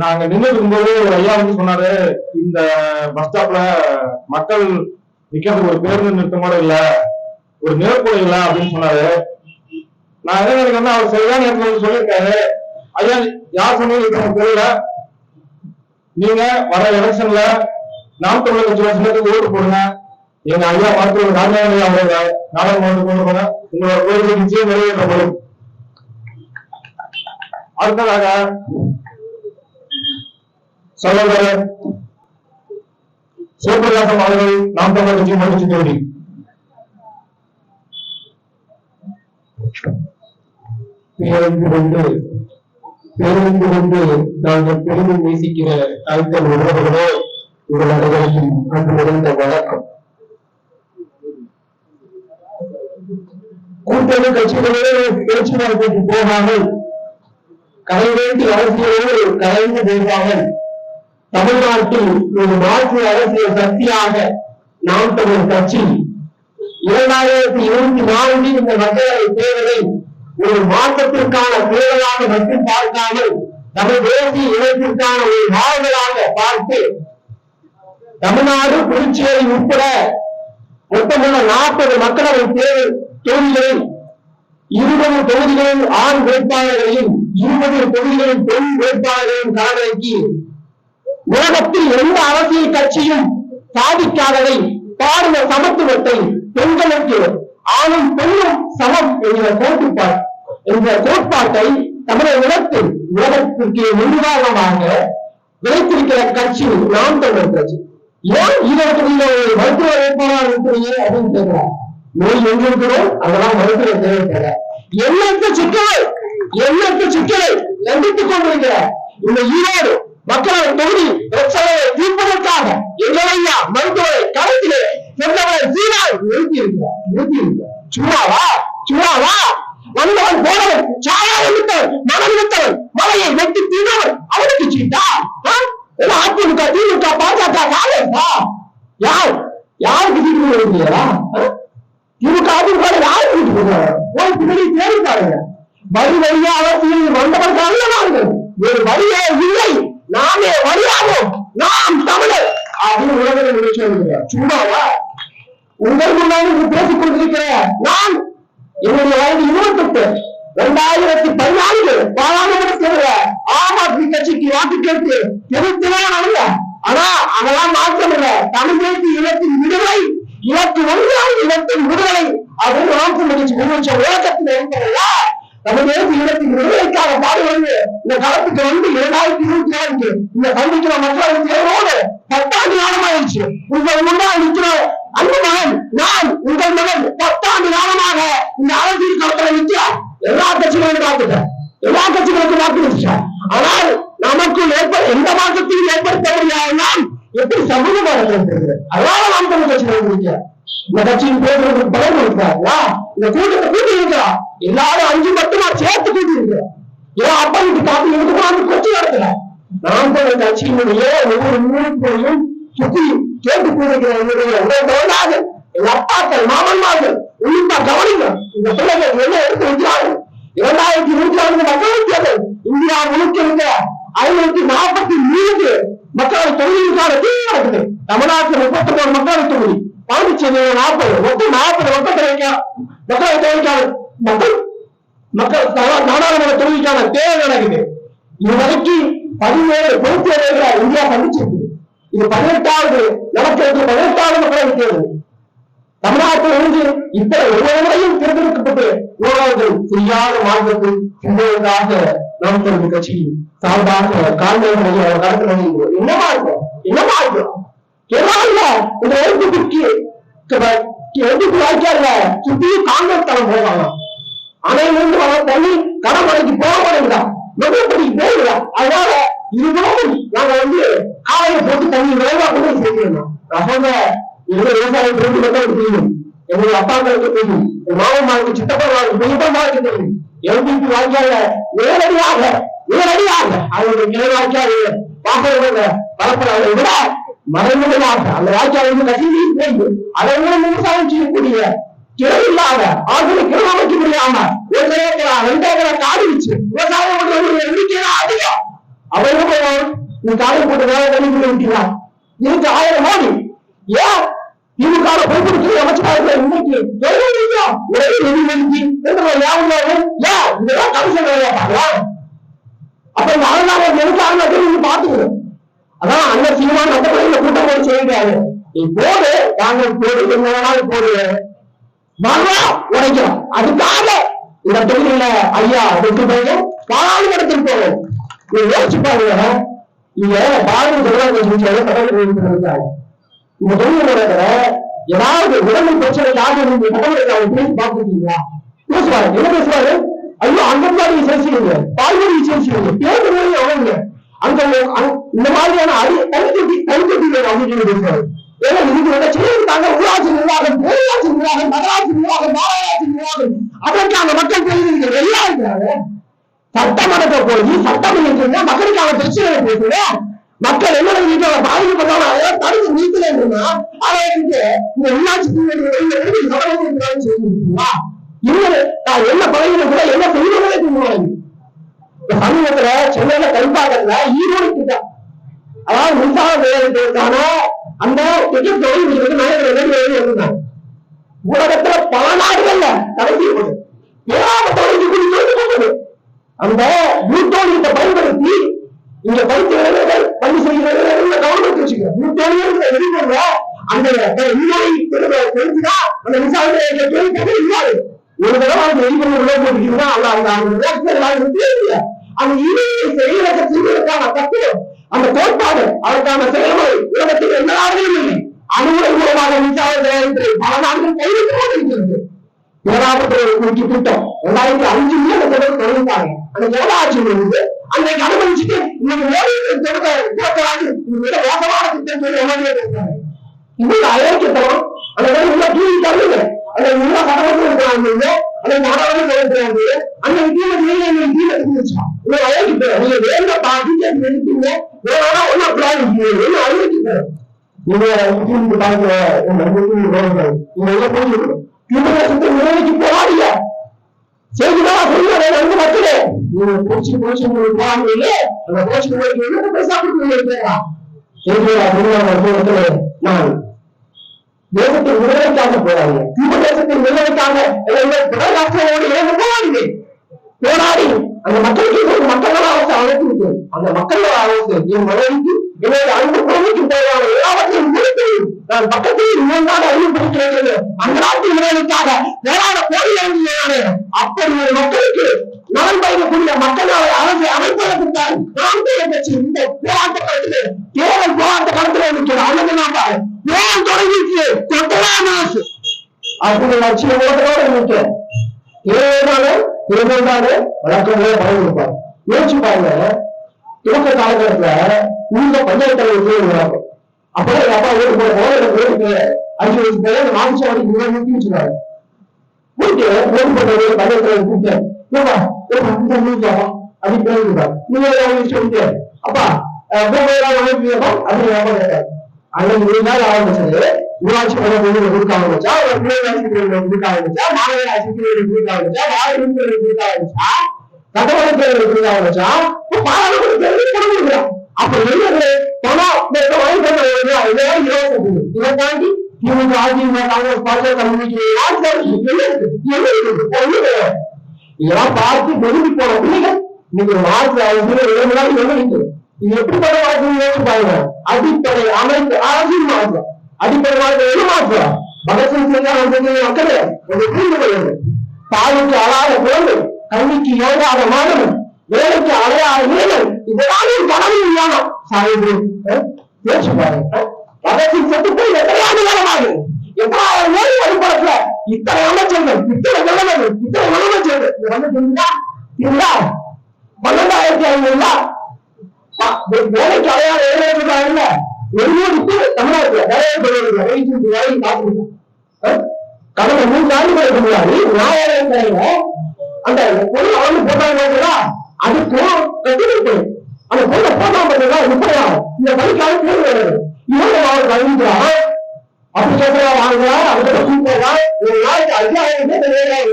நாங்க நின்று இருக்கும்போது ஒரு ஐயா வந்து சொன்னாரு, இந்த பஸ் ஸ்டாப்ல மக்கள் நிக்கிறதுக்கு ஒரு பேருந்து நிறுத்தம் கூட இல்ல, ஒரு நேர்கொலை இல்ல அப்படின்னு சொன்னாரு. நான் என்ன நினைக்கிறேன்னா, அவர் சரியான நேரத்தில் வந்து சொல்லியிருக்காரு. ஐயா யார் சொன்னது எனக்கு தெரியல. நீங்க வர எலெக்ஷன்ல நாம் தமிழர் கட்சி சின்னத்துக்கு ஓட்டு போடுங்க. எங்க ஐயா மருத்துவர் ராஜாங்க அவரோட நாடாளுமன்றத்துக்கு கொண்டு போங்க. உங்களோட கோரிக்கை நிச்சயம் நிறைவேற்றப்படும். அடுத்ததாக சகோதரர் சிவபிரகாசம் அவர்கள் நாம் தமிழர் கட்சி மகிழ்ச்சி தோழி. பேருந்து கொண்டு நாங்கள் பெரிதும் நேசிக்கிற தாய்த்தல் உறவுகளோ உங்கள் அனைவரையும் அன்று நிறைந்த வணக்கம். கூட்டணி கட்சிகளே பேச்சுவார்த்தைக்கு போகாமல் கலை வேண்டி அரசியலோடு கலைந்து போகாமல் தமிழ்நாட்டில் ஒரு மாற்று அரசியல் சக்தியாக நாம் தமிழர் கட்சி 2024 இந்த மக்களவை தேர்தலை ஒரு மாற்றத்திற்கான தேர்தலாக மட்டும் பார்க்காமல் நமது தேசிய இனத்திற்கான ஒரு வாழ்வலாக பார்த்து தமிழ்நாடு புதுச்சேரி உட்பட மொத்தமுள்ள 40 மக்களவை தேர்தல் தொகுதிகளில் 20 தொகுதிகளில் ஆண் வேட்பாளர்களையும் 20 தொகுதிகளில் பெண் வேட்பாளர்களையும் களமிறக்கி உலகத்தில் எந்த அரசியல் கட்சியும் சாதிக்காததை பாருங்க சமத்துவத்தை பெண்களுக்கு ஆணும் பெண்ணும் சமம் என்கிற கோட்பாட்டை தமிழக உலகத்தில் உலகத்திற்கு முன்னுதாரணமாக விளைத்திருக்கிற கட்சி நாம் தமிழர் கட்சி. ஏன் இதற்கு நீங்க ஒரு மருத்துவ வேட்பாளராக இருக்கிறீங்க அப்படின்னு கேட்கிறார். நோய் எங்க இருக்கிறோம் அதெல்லாம் மருத்துவ தேவைப்பட எண்ணற்ற சிக்கலை சந்தித்துக் கொண்டிருக்கிற இந்த ஈரோடு மக்களவை தொகுதி பிரச்சனையை தீர்ப்பதற்காக எங்களையா மருத்துவரை களத்திலே சென்றவரை சீராய் நிறுத்தியிருக்கிறார். சும்மாவா வந்தவன் போனவன் சாயா விட்டவன் மனம் விட்டவன் மலையை வெட்டி தீர்ந்தவன் அவனுக்கு சீட்டா? அதிமுக திமுக பாஜக காலேஜா யாருக்கு சீட்டு கொடுக்கிறீங்களா? திமுக அதிமுக யாருக்கு சீட்டு கொடுக்கிறாங்க? தேடி பாருங்க. வழி வழியா அரசியல் வந்தவர்கள் அல்லவார்கள், ஒரு வழியே இல்லை, நாமே வழியாகும், நாம் தமிழர் அப்படின்னு உலகில் நினைச்சு சும்மாவா? உங்கள் முன்னாடி பேசிக் கொண்டிருக்கிற நான் என்னுடைய வயது 28. 2014 பாராளுமன்ற தேர்தல ஆம் ஆத்மி கட்சிக்கு வாக்கு கேட்டு தெரிவித்தவன். ஆனா அதெல்லாம் மாற்றம் இல்ல. தமிழ் தேசிய இனத்தின் விடுதலை இலக்கு ஒன்றால் இனத்தின் விடுதலை அப்படின்னு மாற்றம் நிகழ்ச்சி முன்வச்ச உலகத்தில் இருக்கிறதா? தமிழ் தேசிய இனத்தின் விடுதலைக்காக பாடுபடுது இந்த களத்துக்கு வந்து 2024 இந்த சந்திக்கிற மக்கள் தேர்வோடு 10 ஆண்டு காலமாயிடுச்சு. உங்கள் முன்னால் நிற்கிற அந்த மகன் நான் உங்கள் மகன் 10 ஆண்டு காலமாக இந்த அரசியல் களத்தில் நிற்கிறார். எல்லா கட்சிகளும் பார்த்துட்டேன், எல்லா கட்சிகளுக்கும் வாக்களிச்சேன். ஆனால் நமக்குள் எந்த மாற்றத்தையும் ஏற்படுத்த முடியாது. நாம் எப்படி சமூகமாக இருக்கிறது? அதனால நாம் தமிழ் கட்சிகள் இருக்கிறேன். இந்த கட்சியின் பேசுறதுக்கு பலன் இருக்கிறார்களா? இந்த கூட்டத்தை கூட்டி இருக்கிறார். எல்லாரும் 5 மட்டுமா சேர்த்து கூட்டி இருக்கிறார். ஏன் அப்பா வீட்டு காப்பி எடுத்து கொச்சி நடத்துல நாம் தமிழ் கட்சியினுடைய ஒவ்வொரு மூலத்தையும் சுத்தி கேட்டு கூறுகிற எங்க அப்பாக்கள் மாமன்மார்கள் உள்ளிட்ட கவனிங்க. இந்த பிள்ளைகள் என்ன எடுத்து வைக்கிறார்கள்? 2024 மக்களவை தேர்தல் இந்தியா முழுக்க இருந்த 543 மக்களவை தொகுதிகளுக்கான தீர்வு நடக்குது. தமிழ்நாட்டில் 33 மக்களவை தொகுதி, பாண்டிச்சேரியில் 40, மொத்தம் 40 மக்களவை தொகுதிக்கான மக்கள் நாடாளுமன்ற தொகுதிக்கான தேர்தல் நடக்குது. இதுவரைக்கும் 17 பொதுத் தேர்தல்களை இந்தியா சந்திச்சிருக்கு. இது 18வது நடக்கிறது, 18வது மக்களவை தேர்தல். தமிழ்நாட்டில் இருந்து இத்தனை ஒவ்வொரு முறையும் தேர்ந்தெடுக்கப்பட்டு போராட்டங்கள் சரியான மாற்றத்தில் சிந்தனைக்காக நாம் தமிழ் கட்சி சார்பாக காண்பவர்களை நடத்த என்னமா இருக்கும் கேரளாவில் இந்த எழுத்துக்கு வாய்க்கால சுற்றியும் காங்கிரஸ் தளம் போவாங்க. அணையிலிருந்து வர தண்ணி கடமலைக்கு போக மாட்டேங்கிறான், நெருப்படி போயிடலாம். அதனால இதுவும் நாங்க காலையில போட்டு தண்ணி விரைவா கூட சேர்க்கணும். நான் சொல்ற விவசாயம் தெரியும், என்னுடைய அப்பாக்களுக்கு தெரியும், மாமன்மாருக்கு சித்தப்பா பெரியப்பாவுக்கு தெரியும். எழுதிக்கு வாய்க்கால நேரடியாக அவருடைய கிளை வாய்க்கால் வாசல்களை பரப்புறதை விட மறைமுகமாக அந்த வாய்க்கால் கசிந்து தெரியும். அதை விவசாயம் செய்யக்கூடிய கிளை ஆசிரியர் கிளை அமைக்க முடியாம 1 ஏக்கரா 2 ஏக்கரா காடு வச்சு விவசாயம் எண்ணிக்கையா அதிகம். அவர்கள் நீ காலை போட்டு வேலை வெளியே விட்டுலாம் இதுக்கு 1000 கோடி ஏன் திமுக பொறுப்புத்துறை அமைச்சராக இன்னைக்கு ஒரே நிதி நிறுத்தி இதெல்லாம் கமிஷன் வேலையா பார்க்கலாம். அப்ப இந்த 6,000 எடுத்து பாத்துக்கணும். அதான் அண்ணன் சீமான் அந்த பகுதியில கூட்டம் போய் செய்யறாரு. நீ போடு நாங்கள் போடு என்ன வேணாலும் போடு மகா உடைக்கிறோம். அதுக்காக இந்த தொகுதியில ஐயா வெற்றி பையன் பாராளுமன்றத்தில் போவோம். நீ யோசிச்சு பாருங்க. இங்க பாரதிய இந்த தொழில் ஏதாவது உடம்பு பிரச்சனைக்காக நீங்க கடவுளுக்கு பேசி பார்த்துருக்கீங்களா? பேசுவாரு என்ன பேசுவாரு? ஐயோ அங்கன்வாடி விசேஷிங்க, பால்வடி விசேஷிங்க, பேருந்து அவங்க அந்த இந்த மாதிரியான தனித்தொட்டி அப்படின்னு பேசுவாரு. ஏன்னா இதுக்கு செய்திருக்காங்க ஊராட்சி நிர்வாகம், பேரூராட்சி நிர்வாகம், நகராட்சி நிர்வாகம், மாநகராட்சி நிர்வாகம் அதற்கான மக்கள் பிரதிநிதிகள் எல்லாம் இருக்கிறாங்க. சட்டமன்றத்தை போய் சட்டம் மக்களுக்கான பிரச்சனைகளை பேசுங்க. மக்கள் என்ன பாதிக்கப்பட்டாலும் அதை தடுத்து நீக்கலன்னா அதை இந்த உள்ளாட்சி நான் என்ன பதவியில கூட என்ன செய்வதே தூங்குவாங்க. சமீபத்துல சென்னையில கல்பாக்கத்துல ஈரோடு திட்டம், அதாவது மின்சார நிலையத்திற்கான அந்த திட்டம் இருந்தாங்க. உலகத்துல பல நாடுகள்ல தடை செய்யப்படும் அந்த யூட்டோனியத்தை பயன்படுத்தி இங்க படித்தவர்கள் பணி செய்கிறவர்கள் கவர்மெண்ட் வச்சுக்கிறோம். யூட்டோனியம் அந்த தெரிஞ்சுதான் அந்த மின்சார நிலையத்தை இல்லாது ஒரு தடவை வெளிப்பண்ண உள்ள போட்டுக்கிட்டா அந்த இணையை செயலக செய்வதற்கான தத்துவம் அந்த கோட்பாடு அதற்கான செயல்முறை உலகத்தில் எந்த நாடுகளும் இல்லை. அணுகுமுறை மூலமாக மின்சார நிலையத்தை பல நாடுகள் கைவிட்டு கொண்டிருக்கிறது. பேராபத்துறை கூட்டி திட்டம் 2005 அந்த திட்டம் தொடங்கிட்டாங்க. அந்த எவ்வளவு இருந்து அன்றைக்கு அனுமதிச்சுட்டு இன்னைக்கு மோசமான திட்டம் சொல்லி பேசுறாங்க. இன்னும் அயோக்கியத்தனம் அந்த உள்ள தூங்கி தருங்க அந்த உள்ள கடவுள் இருக்கிறாங்க அந்த நாடாளும் இருக்கிறாங்க அந்த தீமதிச்சா இன்னும் அயோக்கியத்தனம். நீங்க வேண்ட பாதி நிறுத்தீங்க வேணா ஒன்னும் ஒன்னும் அயோக்கியத்தனம். நீங்க பார்க்க நிறைவேற்றி போராடிய செய்திதான் சொல்லுவாங்க. ரெண்டு மக்களே நீங்க போச்சு போராடுவீங்களே அந்த போச்சு பேசாம நான் தேசத்தின் விடுதலைக்காக போராடுங்க. இந்த தேசத்தின் விடுதலைக்காக போராடி அந்த மக்களுக்கு மக்களோட அரசு அழைத்து அந்த மக்களோட அரசு என் மனைவிக்கு என்னுடைய அன்பு குழந்தைக்கு தேவையான எல்லாவற்றையும் கொடுத்து நான் பக்கத்தில் இன்னொன்றாக அறிவுப்படுத்துகிறேன். அந்த நாட்டின் விடுதலைக்காக போராட போராடுகிறானே அப்படி ஒரு மக்களுக்கு நலன் பயக்கக்கூடிய மக்களோட அரசை அமைப்பதற்குத்தான் நாம் கட்சி இந்த போராட்ட களத்திலே தேர்தல் போராட்ட களத்திலே இருக்கிறோம். அல்லது நாம போராட்டம் தொடங்கிட்டு கொட்டலாம் அரசு அப்படி லட்சிய ஓட்டோடு இருக்க தேர்தல் வழக்கங்களே பணம் கொடுப்பாங்க. யோசிச்சு பாருங்க, துவக்க காலகட்டத்துல உள்ள பஞ்சாயத்து தலைவர் அப்பதான் எங்க அப்பா ஓட்டு போட 5 வயசு பேர் அந்த 4 வருஷம் நிறுத்தி வச்சுருவாங்க. கூப்பிட்டு ஓட்டு போட்ட பஞ்சாயத்து தலைவர் கூப்பிட்டு அப்படின்னு பேருப்பாரு. நீங்க சொல்லிட்டு அப்பா அப்படின்னு கேட்டாரு. அன்னைக்கு 1 நாள் ஆரம்பிச்சது ஊராட்சி கொடுக்க ஆரம்பிச்சா, கொடுக்க ஆரம்பிச்சா, மாநகராட்சி கொடுக்க ஆரம்பிச்சா, வார்டு கொடுக்க ஆரம்பிச்சா, சட்டமன்ற தேர்தல் கொடுக்க ஆரம்பிச்சா, பாராளுமன்ற தேர்தல் கொடுக்கிறான். அப்ப என்னது இதை தாண்டி திமுக அதிமுக காங்கிரஸ் பாஜக இதெல்லாம் பார்த்து நெருங்கி போன பிள்ளைகள் இன்னைக்கு மாற்று அரசியல் இது எப்படிப்பட்ட வாழ்க்கை பாருங்க. அடிப்படை அமைப்பு அரசியல் மாற்றம், அடிப்படை வாழ்க்கை எது மாற்றம்? பகத்சிங் மக்களே தாய்க்கு அழாத குழந்தை, கல்விக்கு ஏழாத மாணவன், வேலைக்கு அலையாத இளைஞன், இதெல்லாம் ஒரு கனவு ஞானம் சாய்வு யோசிச்சு பாருங்க. பகத்சிங் செத்து போய் எத்தனையாண்டு காலமாகுது, எத்தனாயிரம் ஏழு வழிபடத்துல இத்தனை அமைச்சர்கள், இத்தனை முதலமைச்சர்கள், இத்தனை முதலமைச்சர்கள் இருந்தா 12,500 வேலைக்கு அலையாத இளைஞர்கள் இல்ல 100 தமிழ்நாட்டுல வேலை காத்திருக்கோம். கடந்த 3 ஆண்டுகளுக்கு முன்னாடி நியாயாலயம் அந்த பொருள் அவனு போட்டாங்க, அதுக்கும் அந்த பொருளை போட்டா பார்த்தீங்கன்னா 30,000 இந்த பணிக்காக தேர்வு வருது. இவங்க அவருக்கு அறிவிக்கிறான் அப்படி கேட்கிறா வாங்குறான். அதுக்கப்புறம் சூப்பரா 1 நாளைக்கு 5,000 வேலையாக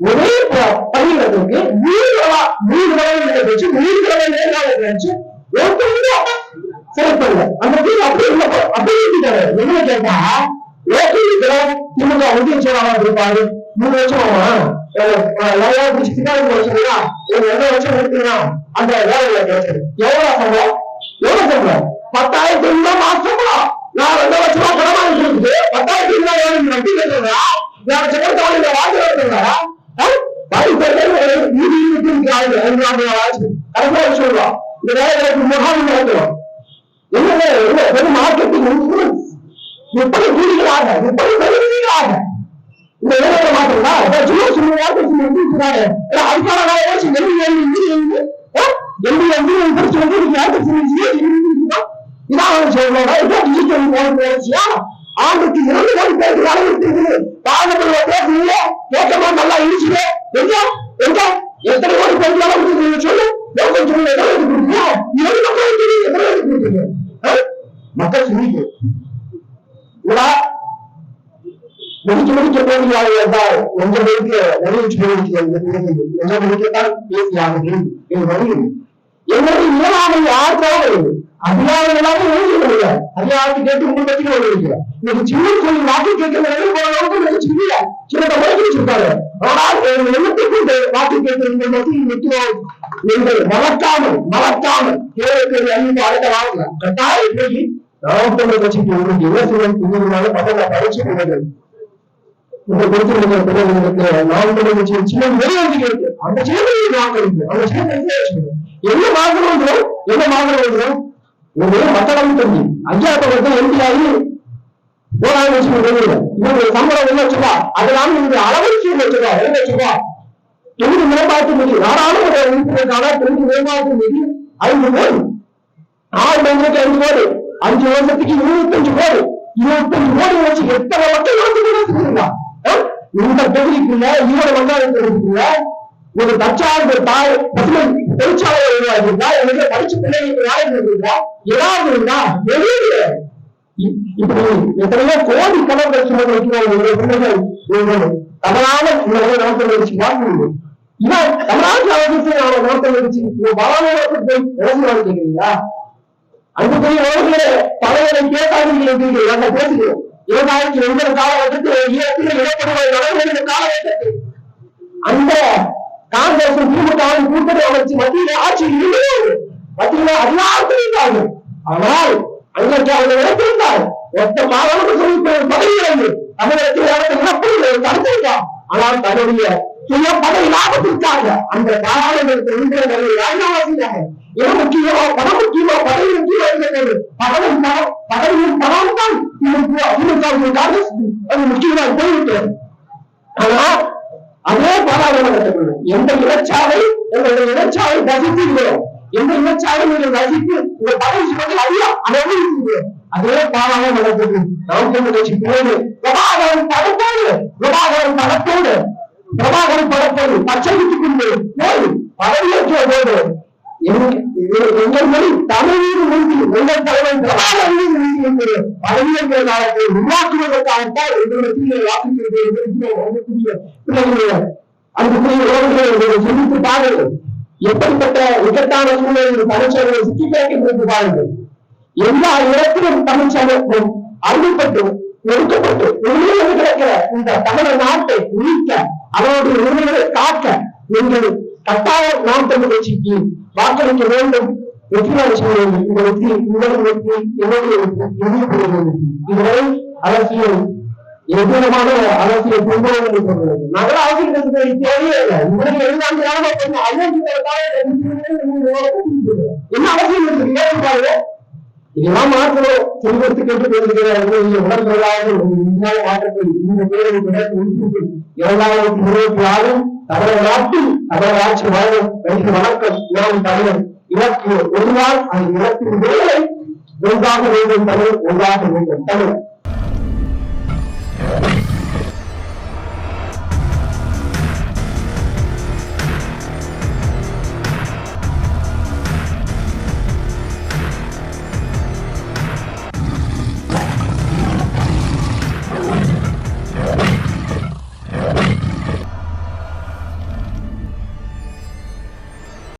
ஒரே பணியிடத்திற்கு 3 தடவை வச்சு 3 தடவை நேர்காணல் வச்சு செலக்ட் பண்ணல அந்த டீம் அப்படியே உள்ள அப்படியே இருக்காரு. என்ன கேட்டா லோக்கல் திமுக ஒன்றிய செயலாளர் இருப்பாரு 3 வருஷம் வருஷங்களா 2 வருஷம் எடுத்துக்கலாம் அந்த வேலையில கிடைச்சது. எவ்வளவு சம்பளம்? எவ்வளவு சம்பளம்? 10,000 மாசம். நான் 2 வருஷமா பணமா இருக்குது 10,000 வட்டி கட்டுறா நான் சம்பளத்தை வாழ்க்கை நடத்துறா சொல்றோம். இந்த வேலைகளுக்கு முகாம் நடத்துறோம். என்ன மார்க்கெட்டிங் எப்படி கூலிகளாக எப்படி வருவீங்களாக இந்த வேலையை மாற்றா அதுக்கான இதான் சொல்றோம். ஆண்டுக்கு 2 கோடி பேருக்கு வேலை இருக்குது. பாகத்துல பேசுறீங்க கேட்கமா நல்லா இடிச்சுங்க எத்தனை கோடி பேருக்கு வேலை கொடுக்குறீங்க சொல்லு. மக்கள் சிந்திக்கு முடிக்க போகிறார்கள் என்றால் கொஞ்சம் பேருக்கு நிறைவேற்றி கொஞ்சம் பேருக்குத்தான் பேசியார்கள் என்னுடைய இயலாமை யாருக்காக வருது அதிகாரிகளாக எழுதிக்கொள்ள அதிகாரத்தை கேட்டு உங்கள் பற்றி இருக்கிறேன். இன்னைக்கு சின்ன சொல்லி வாக்கு கேட்க போன அளவுக்கு சின்ன சின்ன வச்சிருக்காரு. ஆனால் எண்ணத்துக்கு வாக்கு கேட்க உங்கள் பற்றி நீங்கள் மறக்காமல் கேட்க அறிவிப்பு அடுத்த வாங்கலாம் கட்டாயம் இன்னைக்கு நாமக்கல் கட்சிக்கு உங்களுக்கு என்ன செய்யணும் பக்கத்துல பயிற்சி கொடுங்கள். உங்க கொடுத்திருக்கிற பிள்ளைகளுக்கு நாமக்கல் கட்சி சின்ன வெளியே இருக்கு அந்த சின்ன வாக்களிப்பு அந்த சின்ன என்ன மாறுகிறோம் ஒரு மக்களவை தொகுதி 5,000 வருஷம் எம்பி ஆகி போராட இவருடைய சம்பளம் 1 லட்சம் ரூபாய் அதனால இவருடைய அளவரிசை 1 லட்சம் ரூபாய் 2 லட்சம் ரூபாய் தொகுதி மேம்பாட்டு நிதி நாடாளுமன்ற உறுப்பினருக்கான தொகுதி மேம்பாட்டு நிதி 5 கோடி 6 மணிக்கு 5 கோடி 5 வருஷத்துக்கு 25 கோடி வச்சு எத்தனை மக்கள் நடத்துகிறீங்களா? இந்த தொகுதிக்குள்ள ஈரோடு மண்டல தொகுதிக்குள்ள ஒரு தற்சார்பு தாய் பசுமை தொழிற்சாலை உருவாக்கிருந்தா எனக்கு படிச்ச பிள்ளைகளுக்கு வேலை இருந்தா ஏதாவது இருந்தா வெளியே இப்படி எத்தனையோ கோடி கணக்கு பிள்ளைகள் தவறான நோக்கம் வச்சு பார்க்க இவன் தமிழ்நாட்டு அரசு நோக்கம் வச்சு பலநோக்கு போய் இறந்து கேட்கிறீங்களா? அந்த போய் உலகிலே தலைவரை கேட்டார்கள் நாங்கள் பேசுகிறோம். 2002 காலகட்டத்தில் இடப்படுகிற காலகட்டத்தில் அந்த காங்கிரஸ் திமுக கூட்டணி அமைச்சு மத்தியில ஆட்சியில் இருந்தது மத்தியில அதிகாரத்தில் இருந்தார்கள். ஆனால் அன்றைக்கு அவர்கள் இழந்திருந்தார் ஒத்த மாதம் சொல்லி பதவியிலிருந்து தமிழகத்தில் இழப்பதில் தடுத்திருக்கார். ஆனால் தன்னுடைய சுய பதவி லாபத்திற்காக அந்த பாராளுமன்றத்தில் ராஜினாமா செய்தாங்க. எது முக்கியமோ பணம் முக்கியமோ பதவி முக்கியம் பதவியின் பணம் தான் திமுக காங்கிரஸ் அது முக்கியமாக போய்விட்டது. ஆனா அதே பாராளுமன்றத்தில் எந்த இலச்சாவை ரசித்தீர்களோ எந்த இலச்சாவை நீங்கள் ரசித்து இந்த பதவி சுமந்து அதிகம் அனுபவித்தீர்களோ அதே பாராளுமன்றத்தில் நாம் கட்சி பிறகு பிரபாகரன் படத்தோடு பச்சைக்குக் கொண்டு போய் பதவியேற்ற போது எங்கள் மொழி தமிழீடு நிறுத்தி எங்கள் தலைவர் பிரபாகரன் பதவியேற்ற காலத்தை உருவாக்குவதற்காகத்தான் சிந்தித்து பாருங்கள். எப்படிப்பட்ட இக்கட்டான சூழலில் தமிழ்ச்சேவை சுற்றி கிடைக்கின்றது பாருங்கள். எல்லா இடத்திலும் தமிழ்ச்சேவம் அழுத்தப்பட்டு ஒடுக்கப்பட்டு உண்மையாக கிடைக்கிற இந்த தமிழர் நாட்டை உயிர்க்க அவருடைய உரிமைகளை காக்க நீங்கள் கட்டாயம் நாம் தமிழ் கட்சிக்கு வாக்களிக்க வேண்டும். வெற்றியான சூழலில் இந்த வெற்றி உங்களது வெற்றி என்னுடைய வெற்றி இதுவரை அரசியல் எவ்விதமான அரசியல் பின்புறம் என்று சொல்கிறது. நகர அரசியல் தேவையே இல்லை. உங்களுக்கு 7 என்ன அவசியம் இருக்கு இதெல்லாம் மாற்றணும். செல்வத்து கேட்டு பேசுகிற உடற்பொருளாக மாற்றத்தை இந்த பேரை 2026 தமிழக நாட்டில் தமிழக ஆட்சி வாழும் வணக்கம். நாம் தமிழர் இலக்கு ஒன்றால் அந்த இலக்கின் வேலை ஒன்றாக வேண்டும் தமிழ் ஒன்றாக வேண்டும் தமிழர்.